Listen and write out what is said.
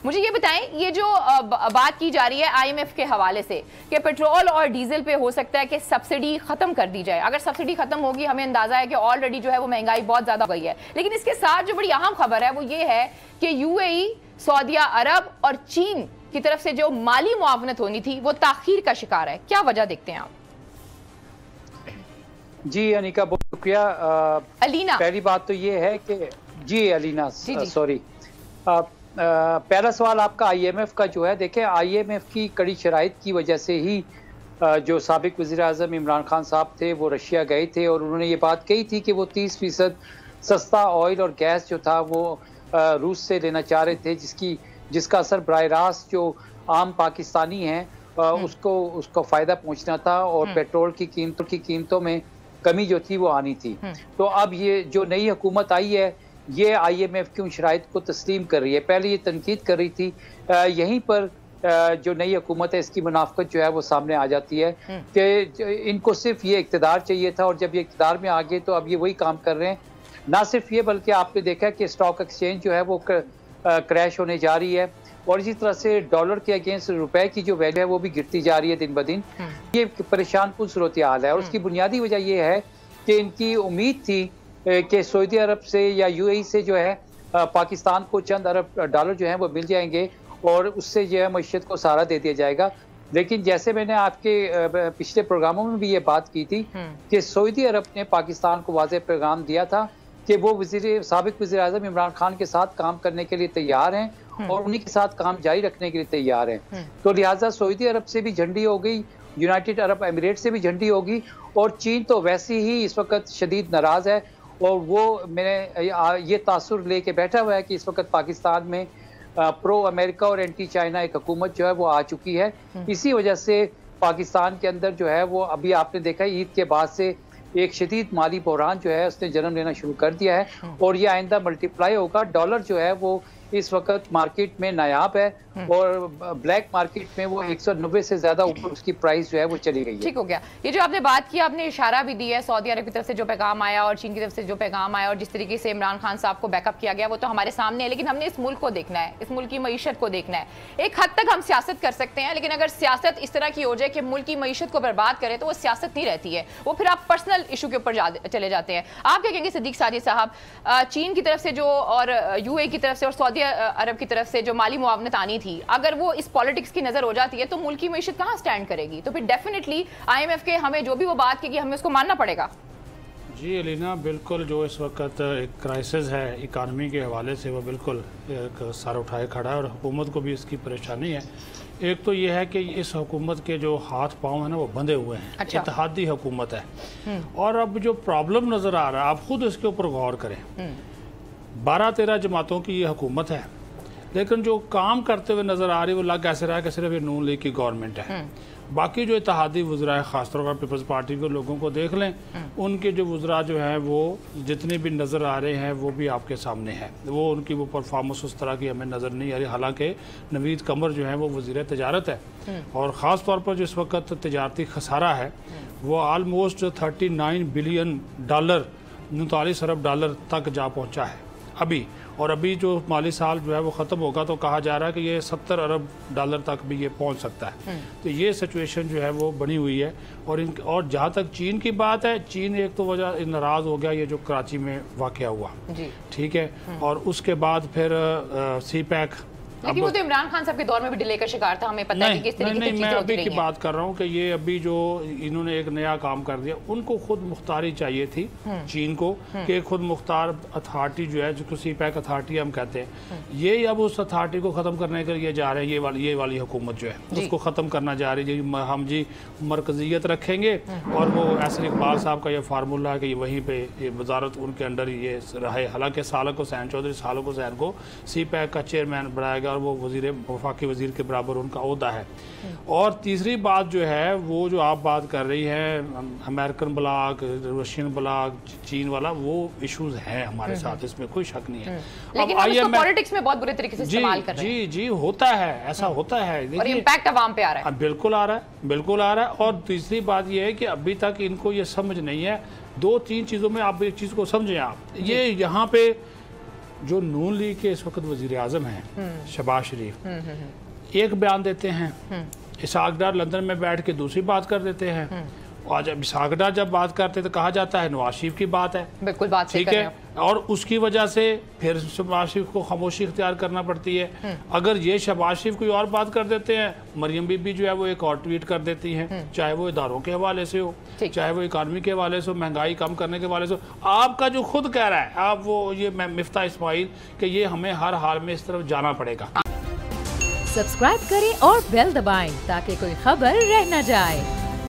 मुझे ये बताएं, ये जो बात की जा रही है आईएमएफ के हवाले से कि पेट्रोल और डीजल पे हो सकता है कि सब्सिडी खत्म कर दी जाए। अगर सब्सिडी खत्म होगी, हमें अंदाजा है कि ऑलरेडी जो है वो महंगाई बहुत ज्यादा हो गई है, लेकिन इसके साथ जो बड़ी अहम खबर है वो ये है कि यूएई, सऊदी अरब और चीन की तरफ से जो माली मुआवनत होनी थी वो ताखीर का शिकार है। क्या वजह देखते हैं आप? जी अनिका, बहुत शुक्रिया। अलीना, पहली बात तो ये है कि जी अलीना, सॉरी, पहला सवाल आपका आईएमएफ का जो है, देखें आईएमएफ की कड़ी शराइत की वजह से ही जो साबिक वज़ीर-ए-आज़म इमरान खान साहब थे वो रशिया गए थे और उन्होंने ये बात कही थी कि वो 30% सस्ता ऑयल और गैस जो था वो रूस से लेना चाह रहे थे, जिसका असर बराह रास्त जो आम पाकिस्तानी हैं उसको फ़ायदा पहुँचना था और पेट्रोल की कीमतों में कमी जो थी वो आनी थी। तो अब ये जो नई हुकूमत आई है ये आईएमएफ की उन शराइत को तस्लीम कर रही है। पहले ये तनकीद कर रही थी, यहीं पर जो नई हुकूमत है इसकी मुनाफकत जो है वो सामने आ जाती है कि इनको सिर्फ ये इक़्तिदार चाहिए था और जब ये इक़्तिदार में आ गए तो अब ये वही काम कर रहे हैं। ना सिर्फ ये बल्कि आपने देखा कि स्टॉक एक्सचेंज जो है वो क्रैश होने जा रही है और इसी तरह से डॉलर के अगेंस्ट रुपए की जो वैल्यू है वो भी गिरती जा रही है दिन ब दिन। ये परेशान कुल सूरत हाल है और उसकी बुनियादी वजह ये है कि इनकी उम्मीद थी कि सऊदी अरब से या यूएई से जो है पाकिस्तान को चंद अरब डॉलर जो है वो मिल जाएंगे और उससे जो है मईशत को सहारा दे दिया जाएगा। लेकिन जैसे मैंने आपके पिछले प्रोग्रामों में भी ये बात की थी कि सऊदी अरब ने पाकिस्तान को वाज़ेह पैगाम दिया था कि वो साबिक वज़ीर-ए-आज़म इमरान खान के साथ काम करने के लिए तैयार हैं और उन्हीं के साथ काम जारी रखने के लिए तैयार हैं। तो लिहाजा सऊदी अरब से भी झंडी हो गई, यूनाइटेड अरब एमिरेट से भी झंडी होगी और चीन तो वैसे ही इस वक्त शदीद नाराज़ है और वो मैंने ये तासुर लेके बैठा हुआ है कि इस वक्त पाकिस्तान में प्रो अमेरिका और एंटी चाइना एक हुकूमत जो है वो आ चुकी है। इसी वजह से पाकिस्तान के अंदर जो है वो अभी आपने देखा ईद के बाद से एक शदीद माली बहरान जो है उसने जन्म लेना शुरू कर दिया है और ये आइंदा मल्टीप्लाई होगा। डॉलर जो है वो इस वक्त मार्केट में नायाब है और ब्लैक मार्केट में वो 190 से ज्यादा ऊपर उसकी प्राइस जो है वो चली गई है। ठीक हो गया। ये जो आपने बात की, आपने इशारा भी दिया है सऊदी अरब की तरफ से जो पैगाम आया और चीन की तरफ से जो पैगाम आया और जिस तरीके से इमरान खान साहब को बैकअप किया गया वो तो हमारे सामने है, लेकिन हमने इस मुल्क को देखना है, इस मुल्क की मईशत को देखना है। एक हद तक हम सियासत कर सकते हैं, लेकिन अगर सियासत इस तरह की हो जाए कि मुल्क की मईशत को बर्बाद करे तो वो सियासत नहीं रहती है, वो फिर आप पर्सनल इशू के ऊपर चले जाते हैं। आप क्या कहेंगे सिद्दीक साजिद साहब, चीन की तरफ से जो और यूएई की तरफ से और सऊदी अरब की तरफ से जो माली मुआवनत आनी थी, अगर वो इस पॉलिटिक्स की नजर हो जाती है तो मुल्क की मईशत कहां स्टैंड करेगी? तो फिर डेफिनेटली आईएमएफ के हमें जो भी वो बात की हमें उसको मानना पड़ेगा। जी अलीना, बिल्कुल जो इस वक्त एक क्राइसिस है इकानमी के हवाले से वो बिल्कुल एक सर उठाए खड़ा है और हुकूमत को भी इसकी परेशानी है। एक तो ये है कि इस हुकूमत के जो हाथ पांव हैं ना वो बंधे हुए हैं। अच्छा। इत्तेहादी हुकूमत है और अब जो प्रॉब्लम नज़र आ रहा है आप खुद इसके ऊपर गौर करें। 12-13 जमातों की ये हुकूमत है, लेकिन जो काम करते हुए नज़र आ रही है वो लग ऐसे रहा है कि सिर्फ ये नून लीग की गवर्नमेंट है। बाकी जो इत्तेहादी वज़रा है, ख़ासतौर पर पीपल्स पार्टी के लोगों को देख लें, उनके जो वज़रा जो हैं वो जितने भी नज़र आ रहे हैं वो भी आपके सामने है। वो उनकी वो परफॉर्मेंस उस तरह की हमें नज़र नहीं आ रही। हालांकि नवीद कमर जो है वो वज़ीर तजारत है और ख़ास तौर पर जिस वक्त तजारती खसारा है वो आलमोस्ट 39 बिलियन डॉलर 39 अरब डॉलर तक जा पहुँचा है अभी। और अभी जो माली साल जो है वो ख़त्म होगा तो कहा जा रहा है कि ये 70 अरब डॉलर तक भी ये पहुंच सकता है। तो ये सिचुएशन जो है वो बनी हुई है। और जहाँ तक चीन की बात है, चीन एक तो वजह नाराज़ हो गया ये जो कराची में वाक़या हुआ, ठीक है, और उसके बाद फिर CPEC, लेकिन वो तो इमरान खान साहब के दौर में भी डिले का शिकार था, हमें पता है कि किस तरीके से चीजें होती रही हैं। मैं अभी की बात कर रहा हूँ कि ये अभी जो इन्होंने एक नया काम कर दिया, उनको खुद मुख्तारी चाहिए थी चीन को कि खुद मुख्तार अथॉरिटी जो है जिसको CPEC अथॉरिटी हम कहते हैं, ये अब उस अथॉरिटी को ख़त्म करने के लिए जा रहे हैं। ये वाली हुकूमत जो है उसको ख़त्म करना जा रही है। हम जी मरकजियत रखेंगे और वो ऐसे इकबाल साहब का ये फार्मूला है कि वहीं पर वजारत उनके अंडर ये रहे। हालांकि सालक हुसैन चौधरी सालक हुसैन को CPEC का चेयरमैन बनाया गया और वो वफाकी वजीर के बराबर उनका ओहदा है। और तीसरी बात जो है वो जो आप बात कर रही हैं अमेरिकन ब्लॉक, रशियन ब्लॉक, चीन वाला, वो इश्यूज हैं हमारे साथ, इसमें कोई शक नहीं है। लेकिन हम इसको पॉलिटिक्स में बहुत बुरे तरीके से इस्तेमाल कर रहे हैं। जी होता है, ऐसा होता है और इम्पैक्ट अवाम पे आ रहा है। बिल्कुल आ रहा है, बिल्कुल आ रहा है। और तीसरी बात ये है कि अभी तक इनको ये समझ नहीं है। 2-3 चीज़ों में आप एक चीज़ को समझें, आप ये यहाँ पे जो नून लीग के इस वक्त वजीर आजम हैं शहबाज शरीफ, एक बयान देते हैं, इसहाक डार लंदन में बैठ के दूसरी बात कर देते हैं, और जब इसहाक डार जब बात करते तो कहा जाता है नवाज शरीफ की बात है। बिल्कुल बात ठीक है, और उसकी वजह से फिर शहबाज शरीफ को खामोशी इख्तियार करना पड़ती है। अगर ये शहबाज शरीफ कोई और बात कर देते हैं, मरियम बीबी जो है वो एक और ट्वीट कर देती हैं, चाहे वो इदारों के हवाले से हो, चाहे वो इकानमी के हवाले से हो, महंगाई कम करने के हवाले से हो। आपका जो खुद कह रहा है आप वो ये मिफ्ता इस्माइल कि ये हमें हर हाल में इस तरफ जाना पड़ेगा। सब्सक्राइब करें और बेल दबाएं ताकि कोई खबर रह न जाए।